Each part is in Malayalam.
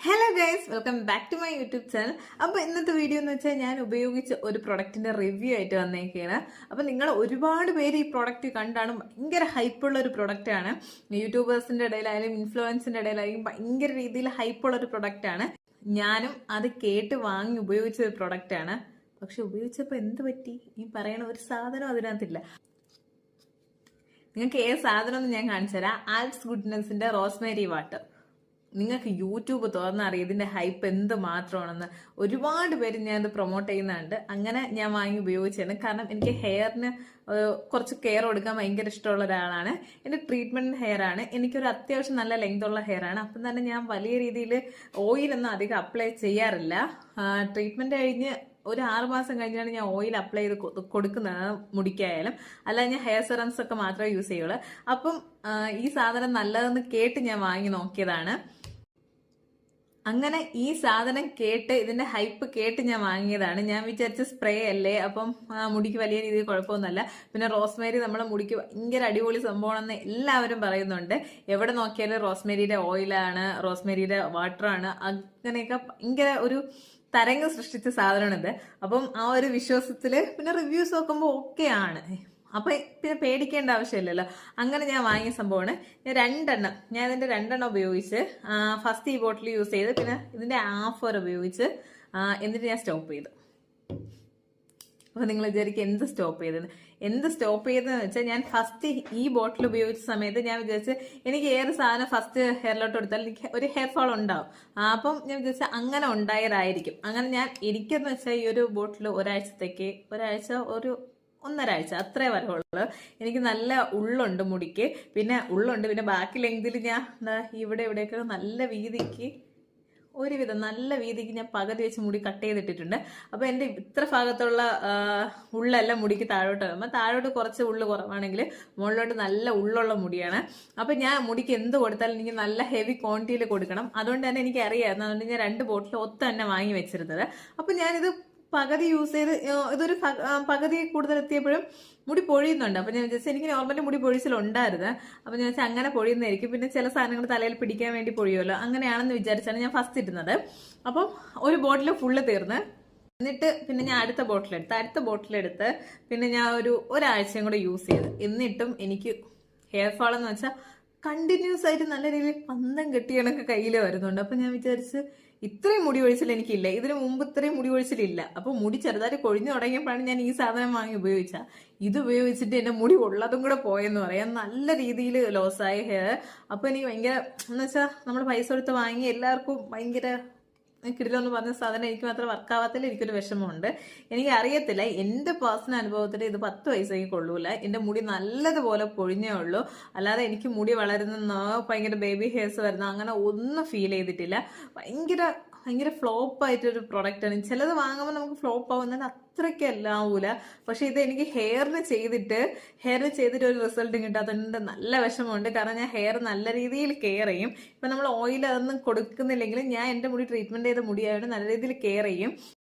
Hello guys, welcome back to my YouTube channel. അപ്പോൾ ഇന്നത്തെ വീഡിയോ എന്ന് വെച്ചാൽ ഞാൻ ഉപയോഗിച്ച ഒരു പ്രൊഡക്റ്റിന്റെ റിവ്യൂ ആയിട്ട് വന്നേക്കുകയാണ്. അപ്പോൾ നിങ്ങൾ ഒരുപാട് പേര് ഈ പ്രൊഡക്റ്റ് കണ്ടാണ് ഭയങ്കര ഹൈപ്പുള്ള ഒരു പ്രൊഡക്റ്റാണ്. യൂട്യൂബേഴ്സിന്റെ ഇടയിലായാലും ഇൻഫ്ലുവൻസിന്റെ ഇടയിലായാലും ഭയങ്കര രീതിയിൽ ഹൈപ്പുള്ള ഒരു പ്രൊഡക്റ്റാണ്. ഞാനും അത് കേട്ട് വാങ്ങി ഉപയോഗിച്ച ഒരു പ്രൊഡക്റ്റാണ്. പക്ഷെ ഉപയോഗിച്ചപ്പോൾ എന്ത് പറ്റി? ഈ പറയണ ഒരു സാധനം അതിനകത്തില്ല. നിങ്ങൾക്ക് ഏത് സാധനം എന്ന് ഞാൻ കാണിച്ചു തരാം. ആൽപ്സ് ഗുഡ്നെസിന്റെ റോസ്മേരി വാട്ടർ. നിങ്ങൾക്ക് യൂട്യൂബ് തുറന്നറിയാം ഇതിന്റെ ഹൈപ്പ് എന്ത് മാത്രമാണെന്ന്. ഒരുപാട് പേര് ഞാൻ ഇത് പ്രൊമോട്ട് ചെയ്യുന്നുണ്ട്. അങ്ങനെ ഞാൻ വാങ്ങി ഉപയോഗിച്ചതാണ്. കാരണം എനിക്ക് ഹെയറിന് കുറച്ച് കെയർ കൊടുക്കാൻ ഭയങ്കര ഇഷ്ടമുള്ള ഒരാളാണ്. എൻ്റെ ട്രീറ്റ്മെന്റ് ഹെയർ ആണ്. എനിക്കൊരു അത്യാവശ്യം നല്ല ലെങ്ത് ഉള്ള ഹെയർ ആണ്. അപ്പം തന്നെ ഞാൻ വലിയ രീതിയിൽ ഓയിലൊന്നും അധികം അപ്ലൈ ചെയ്യാറില്ല. ട്രീറ്റ്മെന്റ് കഴിഞ്ഞ് ഒരു 6 മാസം കഴിഞ്ഞാണ് ഞാൻ ഓയിൽ അപ്ലൈ ചെയ്ത് കൊടുക്കുന്നത് മുടിക്കായാലും. അല്ലാതെ ഞാൻ ഹെയർ സെറംസ് ഒക്കെ മാത്രമേ യൂസ് ചെയ്യുള്ളൂ. അപ്പം ഈ സാധനം നല്ലതെന്ന് കേട്ട് ഞാൻ വാങ്ങി നോക്കിയതാണ്. അങ്ങനെ ഈ സാധനം കേട്ട് ഇതിന്റെ ഹൈപ്പ് കേട്ട് ഞാൻ വാങ്ങിയതാണ്. ഞാൻ വിചാരിച്ച സ്പ്രേ അല്ലേ, അപ്പം മുടിക്ക് വലിയ രീതിയിൽ കുഴപ്പമൊന്നുമല്ല. പിന്നെ റോസ്മേരി നമ്മളെ മുടിക്ക് ഭയങ്കര അടിപൊളി സംഭവമാണെന്ന് എല്ലാവരും പറയുന്നുണ്ട്. എവിടെ നോക്കിയാലും റോസ്മേരിയുടെ ഓയിലാണ്, റോസ്മേരിയുടെ വാട്ടറാണ്, അങ്ങനെയൊക്കെ ഭയങ്കര ഒരു തരംഗം സൃഷ്ടിച്ച സാധനമാണിത്. അപ്പം ആ ഒരു വിശ്വാസത്തില് പിന്നെ റിവ്യൂസ് നോക്കുമ്പോൾ ഓക്കെ ആണ്. അപ്പൊ പിന്നെ പേടിക്കേണ്ട ആവശ്യമില്ലല്ലോ. അങ്ങനെ ഞാൻ വാങ്ങിയ സംഭവമാണ്. ഞാൻ ഇതിന്റെ 2 ഉപയോഗിച്ച് ഫസ്റ്റ് ഈ ബോട്ടിൽ യൂസ് ചെയ്ത് പിന്നെ ഇതിന്റെ ഹാഫ് വരെ ഉപയോഗിച്ച് എന്നിട്ട് ഞാൻ സ്റ്റോപ്പ് ചെയ്തു. അപ്പൊ നിങ്ങൾ വിചാരിക്കും എന്ത് സ്റ്റോപ്പ് ചെയ്തതെന്ന് വെച്ചാൽ ഞാൻ ഫസ്റ്റ് ഈ ബോട്ടിൽ ഉപയോഗിച്ച സമയത്ത് ഞാൻ വിചാരിച്ച് എനിക്ക് ഏത് സാധനം ഫസ്റ്റ് ഹെയറിലോട്ട് എടുത്താൽ എനിക്ക് ഒരു ഹെയർ ഫോൾ ഉണ്ടാവും. അപ്പം ഞാൻ വിചാരിച്ച അങ്ങനെ ഉണ്ടായതായിരിക്കും. അങ്ങനെ എനിക്കെന്ന് വെച്ചാൽ ഈ ഒരു ബോട്ടിൽ ഒരാഴ്ച ഒരു 1.5 ആഴ്ച അത്രേ വരവുള്ളൂ. എനിക്ക് നല്ല ഉള്ളുണ്ട് മുടിക്ക്. പിന്നെ ബാക്കി ലെങ്തിൽ ഞാൻ ഇവിടെയൊക്കെ നല്ല വീതിക്ക് നല്ല വീതിക്ക് ഞാൻ പകുതി വെച്ച് മുടി കട്ട് ചെയ്തിട്ടിട്ടുണ്ട്. അപ്പൊ എന്റെ ഇത്ര ഭാഗത്തുള്ള ഉള്ളെല്ലാം മുടിക്ക് താഴോട്ട് വരുമ്പോൾ താഴോട്ട് കുറച്ച് ഉള്ളു കുറവാണെങ്കിൽ മുകളിലോട്ട് നല്ല ഉള്ളുള്ള മുടിയാണ്. അപ്പൊ ഞാൻ മുടിക്ക് എന്ത് കൊടുത്താലും എനിക്ക് നല്ല ഹെവി ക്വാണ്ടിറ്റിയിൽ കൊടുക്കണം. അതുകൊണ്ട് തന്നെ എനിക്ക് അറിയാമായിരുന്നു. അതുകൊണ്ട് ഞാൻ 2 ബോട്ടിൽ ഒത്ത തന്നെ വാങ്ങി വെച്ചിരുന്നത്. അപ്പൊ ഞാനിത് പകുതി യൂസ് ചെയ്ത് ഇതൊരു പകുതി കൂടുതൽ എത്തിയപ്പോഴും മുടി പൊഴിയുന്നുണ്ട്. അപ്പൊ ഞാൻ വിചാരിച്ചു എനിക്ക് നോർമലി മുടി പൊഴിച്ചിലുണ്ടായിരുന്നു. അപ്പൊ ഞാൻ വെച്ചാൽ അങ്ങനെ പൊഴിയുന്നതായിരിക്കും. പിന്നെ ചില സാധനങ്ങൾ തലയിൽ പിടിക്കാൻ വേണ്ടി പൊഴിയുമല്ലോ, അങ്ങനെയാണെന്ന് വിചാരിച്ചാണ് ഞാൻ ഫസ്റ്റ് ഇടുന്നത്. അപ്പം ഒരു ബോട്ടിൽ ഫുള്ള് തീർന്ന് എന്നിട്ട് പിന്നെ ഞാൻ അടുത്ത ബോട്ടിലെടുത്ത് പിന്നെ ഞാൻ ഒരാഴ്ചയും കൂടെ യൂസ് ചെയ്ത്. എന്നിട്ടും എനിക്ക് ഹെയർ ഫാൾ എന്ന് വെച്ചാൽ കണ്ടിന്യൂസ് ആയിട്ട് നല്ല രീതിയിൽ പന്തം കെട്ടി കണക്ക് കയ്യിൽ വരുന്നുണ്ട്. അപ്പൊ ഞാൻ വിചാരിച്ച് ഇത്രയും മുടി ഒഴിച്ചിൽ എനിക്കില്ല. ഇതിനു മുമ്പ് ഇത്രയും മുടി ഒഴിച്ചിലില്ല. അപ്പൊ മുടി ചെറുതായിട്ട് കൊഴിഞ്ഞു തുടങ്ങിയപ്പോഴാണ് ഞാൻ ഈ സാധനം വാങ്ങി ഇത് ഉപയോഗിച്ചിട്ട് എന്റെ മുടി ഉള്ളതും കൂടെ പോയെന്ന് പറയാം. നല്ല രീതിയിൽ ലോസായ ഹെയർ. അപ്പൊ എനിക്ക് ഭയങ്കര എന്ന് വെച്ചാൽ നമ്മൾ പൈസ കൊടുത്ത് വാങ്ങി എല്ലാവർക്കും ഭയങ്കര കിടിലെന്ന് പറഞ്ഞ സാധനം എനിക്ക് മാത്രം വർക്കാവാത്തതിൽ എനിക്കൊരു വിഷമമുണ്ട്. എനിക്ക് അറിയത്തില്ല, എന്റെ പേഴ്സണൽ അനുഭവത്തിൽ ഇത് 10 പൈസയ്ക്ക് കൊള്ളൂല. എന്റെ മുടി നല്ലതുപോലെ പൊഴിഞ്ഞേ ഉള്ളൂ. അല്ലാതെ എനിക്ക് മുടി വളരുന്നോ ഭയങ്കര ബേബി ഹെയർസ് വരുന്നോ അങ്ങനെ ഒന്നും ഫീൽ ചെയ്തിട്ടില്ല. ഭയങ്കര ഫ്ലോപ്പ് ആയിട്ടൊരു പ്രൊഡക്റ്റാണ്. ചിലത് വാങ്ങുമ്പോൾ നമുക്ക് ഫ്ലോപ്പ് ആവുന്നത് അത്രയ്ക്കല്ല ആവൂല. പക്ഷെ ഇത് എനിക്ക് ഹെയറിന് ചെയ്തിട്ട് ഒരു റിസൾട്ടും കിട്ടാത്തതുകൊണ്ട് നല്ല വിഷമമുണ്ട്. കാരണം ഞാൻ ഹെയർ നല്ല രീതിയിൽ കെയർ ചെയ്യും. ഇപ്പൊ നമ്മൾ ഓയിൽ അതൊന്നും കൊടുക്കുന്നില്ലെങ്കിലും ഞാൻ എന്റെ മുടി ട്രീറ്റ്മെന്റ് ചെയ്ത മുടിയായതുകൊണ്ട് നല്ല രീതിയിൽ കെയർ ചെയ്യും.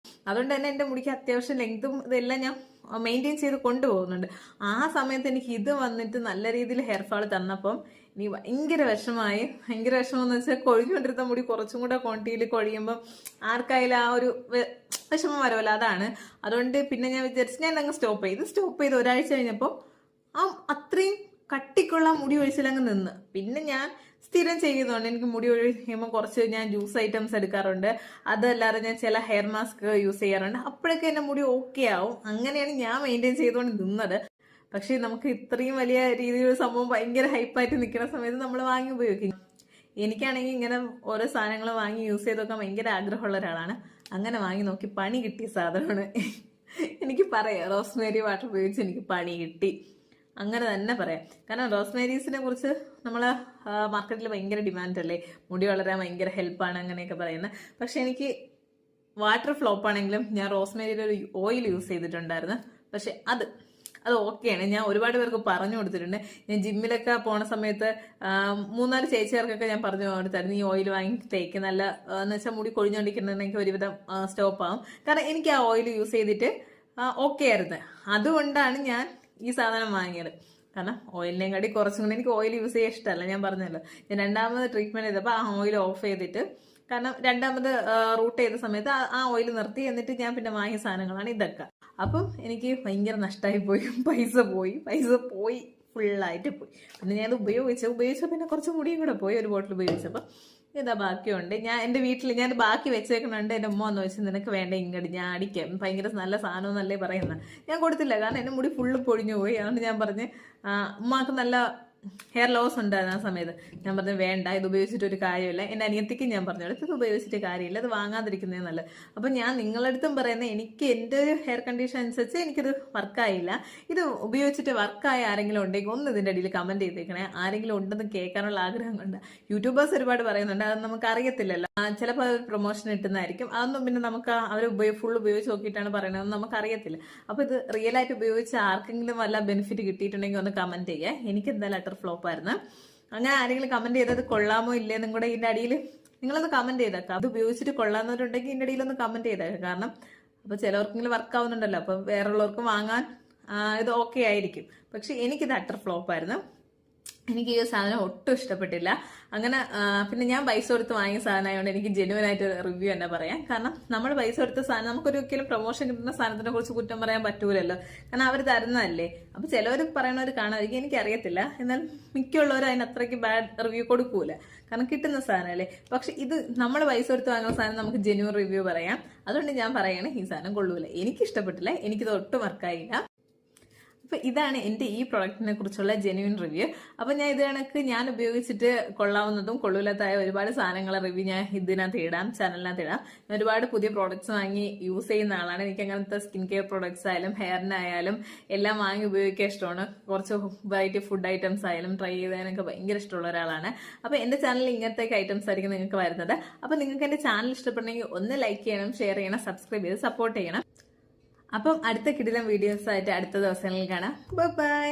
അതുകൊണ്ട് തന്നെ എന്റെ മുടിക്ക് അത്യാവശ്യം ലെങ്തും ഇതെല്ലാം ഞാൻ മെയിൻറ്റെയിൻ ചെയ്ത് കൊണ്ടുപോകുന്നുണ്ട്. ആ സമയത്ത് എനിക്ക് ഇത് വന്നിട്ട് നല്ല രീതിയിൽ ഹെയർ ഫാൾ തന്നപ്പം എനിക്ക് ഭയങ്കര വിഷമം എന്ന് വെച്ചാൽ കൊഴിഞ്ഞുകൊണ്ടിരുന്ന മുടി കുറച്ചും കൂടെ ക്വാണ്ടിറ്റിയിൽ കൊഴിയുമ്പോൾ ആർക്കായാലും ആ ഒരു വിഷമം വരുമല്ലോ, അതാണ്. അതുകൊണ്ട് പിന്നെ ഞാൻ വിചാരിച്ചു ഞാൻ അങ്ങ് സ്റ്റോപ്പ് ചെയ്ത് ഒരാഴ്ച കഴിഞ്ഞപ്പോൾ അത്രയും കട്ടിക്കുള്ള മുടി ഒഴിച്ചിലങ്ങ് നിന്ന്. പിന്നെ ഞാൻ സ്ഥിരം ചെയ്യുന്നുണ്ട്. എനിക്ക് മുടി ഒഴിക്കുമ്പോൾ കുറച്ച് ഞാൻ ജ്യൂസ് ഐറ്റംസ് എടുക്കാറുണ്ട്. അതല്ലാതെ ഞാൻ ചില ഹെയർ മാസ്ക് യൂസ് ചെയ്യാറുണ്ട്. അപ്പോഴൊക്കെ എന്റെ മുടി ഓക്കെ ആവും. അങ്ങനെയാണ് ഞാൻ മെയിൻറ്റെയിൻ ചെയ്തുകൊണ്ട് നിന്നത്. പക്ഷെ നമുക്ക് ഇത്രയും വലിയ രീതിയിലുള്ള സംഭവം ഭയങ്കര ഹൈപ്പായിട്ട് നിൽക്കുന്ന സമയത്ത് നമ്മൾ വാങ്ങി ഉപയോഗിക്കും. എനിക്കാണെങ്കിൽ ഇങ്ങനെ ഓരോ സാധനങ്ങൾ വാങ്ങി യൂസ് ചെയ്ത് നോക്കാൻ ഭയങ്കര ആഗ്രഹമുള്ള ഒരാളാണ്. അങ്ങനെ വാങ്ങി നോക്കി പണി കിട്ടിയ സാധനമാണ്. എനിക്ക് പറയാം, റോസ്മേരി വാട്ടർ ഉപയോഗിച്ച് എനിക്ക് പണി കിട്ടി, അങ്ങനെ തന്നെ പറയാം. കാരണം റോസ്മേരീസിനെ കുറിച്ച് നമ്മളെ മാർക്കറ്റിൽ ഭയങ്കര ഡിമാൻഡ് അല്ലേ, മുടി വളരാൻ ഭയങ്കര ഹെൽപ്പാണ് അങ്ങനെയൊക്കെ പറയുന്നത്. പക്ഷെ എനിക്ക് വാട്ടർ ഫ്ലോപ്പ് ആണെങ്കിലും ഞാൻ റോസ്മേരിയുടെ ഒരു ഓയിൽ യൂസ് ചെയ്തിട്ടുണ്ടായിരുന്നു. പക്ഷെ അത് ഓക്കെയാണ്. ഞാൻ ഒരുപാട് പേർക്ക് പറഞ്ഞു കൊടുത്തിട്ടുണ്ട്. ഞാൻ ജിമ്മിലൊക്കെ പോണ സമയത്ത് 3-4 ചേച്ചിമാർക്കൊക്കെ ഞാൻ പറഞ്ഞു കൊടുത്തായിരുന്നു ഈ ഓയിൽ വാങ്ങി തേക്ക്, നല്ല എന്ന് വെച്ചാൽ മുടി കൊഴിഞ്ഞുകൊണ്ടിരിക്കുന്നുണ്ടെങ്കിൽ ഒരുവിധം സ്റ്റോപ്പ് ആവും. കാരണം എനിക്ക് ആ ഓയിൽ യൂസ് ചെയ്തിട്ട് ഓക്കെ ആയിരുന്നു. അതുകൊണ്ടാണ് ഞാൻ ഈ സാധനം വാങ്ങിയത്. കാരണം ഓയിലിനെയും കാട്ടി കുറച്ചും കൂടി എനിക്ക് ഓയിൽ യൂസ് ചെയ്യാൻ ഇഷ്ടമല്ല. ഞാൻ പറഞ്ഞല്ലോ, ഞാൻ 2ാമത് ട്രീറ്റ്മെന്റ് ചെയ്തപ്പോൾ ആ ഓയിൽ ഓഫ് ചെയ്തിട്ട് കാരണം രണ്ടാമത് റൂട്ട് ചെയ്ത സമയത്ത് ആ ഓയിൽ നിർത്തി. എന്നിട്ട് ഞാൻ പിന്നെ വാങ്ങിയ സാധനങ്ങളാണ് ഇതൊക്കെ. അപ്പം എനിക്ക് ഭയങ്കര നഷ്ടമായി പോയി. പൈസ പോയി ഫുള്ളായിട്ട് പോയി. പിന്നെ ഞാൻ ഉപയോഗിച്ച പിന്നെ കുറച്ച് മുടിയും കൂടെ പോയി ഒരു ബോട്ടിൽ ഉപയോഗിച്ചപ്പോൾ. ഇതാ ബാക്കിയുണ്ട്. എൻ്റെ വീട്ടിൽ ഞാൻ ബാക്കി വെച്ചേക്കണുണ്ട്. എൻ്റെ ഉമ്മ വന്ന് വെച്ച് നിനക്ക് വേണ്ട ഇങ്ങോട്ട് ഞാൻ അടിക്കാം, ഭയങ്കര നല്ല സാധനം എന്നല്ലേ പറയുന്നത്. ഞാൻ കൊടുത്തില്ല, കാരണം എൻ്റെ മുടി ഫുള്ള് പൊഴിഞ്ഞു പോയി. അതുകൊണ്ട് ഞാൻ പറഞ്ഞ് ഉമ്മാക്ക് നല്ല ഹെയർ ലോസ് ഉണ്ടായിരുന്നു ആ സമയത്ത്. ഞാൻ പറഞ്ഞു വേണ്ട, ഇത് ഉപയോഗിച്ചിട്ട് ഒരു കാര്യമില്ല. എൻ്റെ അനിയത്തിക്ക് ഞാൻ പറഞ്ഞു ഇത് ഉപയോഗിച്ചിട്ട് കാര്യമില്ല, ഇത് വാങ്ങാതിരിക്കുന്നേ നല്ലത്. അപ്പം ഞാൻ നിങ്ങളടുത്തും പറയുന്നത്, എനിക്ക് എൻ്റെ ഒരു ഹെയർ കണ്ടീഷൻ അനുസരിച്ച് എനിക്കിത് വർക്കായില്ല. ഇത് ഉപയോഗിച്ചിട്ട് വർക്കായ ആരെങ്കിലും ഉണ്ടെങ്കിൽ ഒന്ന് ഇതിൻ്റെ അടിയിൽ കമൻറ്റ് ചെയ്തേക്കണേ. ആരെങ്കിലും ഉണ്ടെന്ന് കേൾക്കാനുള്ള ആഗ്രഹം കൊണ്ട്. യൂട്യൂബേഴ്സ് ഒരുപാട് പറയുന്നുണ്ട്, അത് നമുക്ക് അറിയത്തില്ലല്ലോ. ചിലപ്പോൾ അവർ പ്രൊമോഷൻ ഇട്ടുന്നതായിരിക്കും. അതൊന്നും പിന്നെ നമുക്ക് അവർ ഫുൾ ഉപയോഗിച്ച് നോക്കിയിട്ടാണ് പറയുന്നത്, നമുക്കറിയത്തില്ല. അപ്പോൾ ഇത് റിയലായിട്ട് ഉപയോഗിച്ച് ആർക്കെങ്കിലും വല്ല ബെനിഫിറ്റ് കിട്ടിയിട്ടുണ്ടെങ്കിൽ ഒന്ന് കമൻറ്റ് ചെയ്യുക. എനിക്ക് എന്തായാലും ഫ്ലോപ്പ് ആയിരുന്നു. അങ്ങനെ ആരെങ്കിലും കമന്റ് ചെയ്തത് കൊള്ളാമോ ഇല്ലേന്നും കൂടെ ഇതിന്റെ അടിയിൽ നിങ്ങളൊന്ന് കമന്റ് ചെയ്തേക്കാം. അത് ഉപയോഗിച്ചിട്ട് കൊള്ളാവുന്നവരുണ്ടെങ്കിൽ ഇതിന്റെ അടിയിലൊന്ന് കമന്റ് ചെയ്തേക്കാം. കാരണം അപ്പൊ ചിലവർക്കെങ്കിലും വർക്ക് ആവുന്നുണ്ടല്ലോ, അപ്പൊ വേറുള്ളവർക്കും വാങ്ങാൻ ഇത് ഓക്കെ ആയിരിക്കും. പക്ഷെ എനിക്കിത് അട്ടർ ഫ്ലോപ്പ് ആയിരുന്നു. എനിക്ക് ഈ സാധനം ഒട്ടും ഇഷ്ടപ്പെട്ടില്ല. അങ്ങനെ പിന്നെ ഞാൻ പൈസ കൊടുത്ത് വാങ്ങിയ സാധനമായതുകൊണ്ട് എനിക്ക് ജെന്യുവൻ ആയിട്ട് റിവ്യൂ തന്നെ പറയാം. കാരണം നമ്മൾ പൈസ കൊടുത്ത സാധനം നമുക്കൊരിക്കലും പ്രൊമോഷൻ കിട്ടുന്ന സാധനത്തിനെ കുറിച്ച് കുറ്റം പറയാൻ പറ്റൂലല്ലോ, കാരണം അവർ തരുന്നതല്ലേ. അപ്പൊ ചിലവർ പറയണവർ കാണാതിരിക്കും, എനിക്കറിയത്തില്ല. എന്നാൽ മിക്കുള്ളവർ അതിന് അത്രയ്ക്ക് ബാഡ് റിവ്യൂ കൊടുക്കൂല, കാരണം കിട്ടുന്ന സാധനമല്ലേ. പക്ഷെ ഇത് നമ്മൾ പൈസ കൊടുത്ത് വാങ്ങുന്ന സാധനം നമുക്ക് ജെന്യുവൻ റിവ്യൂ പറയാം. അതുകൊണ്ട് ഞാൻ പറയണേ ഈ സാധനം കൊള്ളൂല, എനിക്ക് ഇഷ്ടപ്പെട്ടില്ല, എനിക്കിത് ഒട്ടും വർക്കായില്ല. അപ്പൊ ഇതാണ് എൻ്റെ ഈ പ്രൊഡക്റ്റിനെ കുറിച്ചുള്ള ജെന്യുവൻ റിവ്യൂ. അപ്പൊ ഞാൻ ഇത് കണക്ക് ഞാൻ ഉപയോഗിച്ചിട്ട് കൊള്ളാവുന്നതും കൊള്ളൂലത്തായ ഒരുപാട് സാധനങ്ങളെ റിവ്യൂ ഞാൻ ഇതിനകത്ത് ഇടാം, ചാനലിനകത്ത് ഇടാം. ഞാൻ ഒരുപാട് പുതിയ പ്രോഡക്ട്സ് വാങ്ങി യൂസ് ചെയ്യുന്ന ആളാണ്. എനിക്ക് അങ്ങനത്തെ സ്കിൻ കെയർ പ്രോഡക്ട്സ് ആയാലും ഹെയറിനായാലും എല്ലാം വാങ്ങി ഉപയോഗിക്കാൻ ഇഷ്ടമാണ്. കുറച്ച് വെറൈറ്റി ഫുഡ് ഐറ്റംസ് ആയാലും ട്രൈ ചെയ്താനൊക്കെ ഭയങ്കര ഇഷ്ടമുള്ള ഒരാളാണ്. അപ്പൊ എന്റെ ചാനലിൽ ഇങ്ങനത്തെ ഐറ്റംസ് ആയിരിക്കും നിങ്ങൾക്ക് വരുന്നത്. അപ്പൊ നിങ്ങൾക്ക് എന്റെ ചാനൽ ഇഷ്ടപ്പെടണമെങ്കിൽ ഒന്ന് ലൈക്ക് ചെയ്യണം, ഷെയർ ചെയ്യണം, സബ്സ്ക്രൈബ് ചെയ്ത് സപ്പോർട്ട് ചെയ്യണം. അപ്പം അടുത്ത കിടിലം വീഡിയോസ് ആയിട്ട് അടുത്ത ദിവസങ്ങളിൽ കാണാം. ബൈ.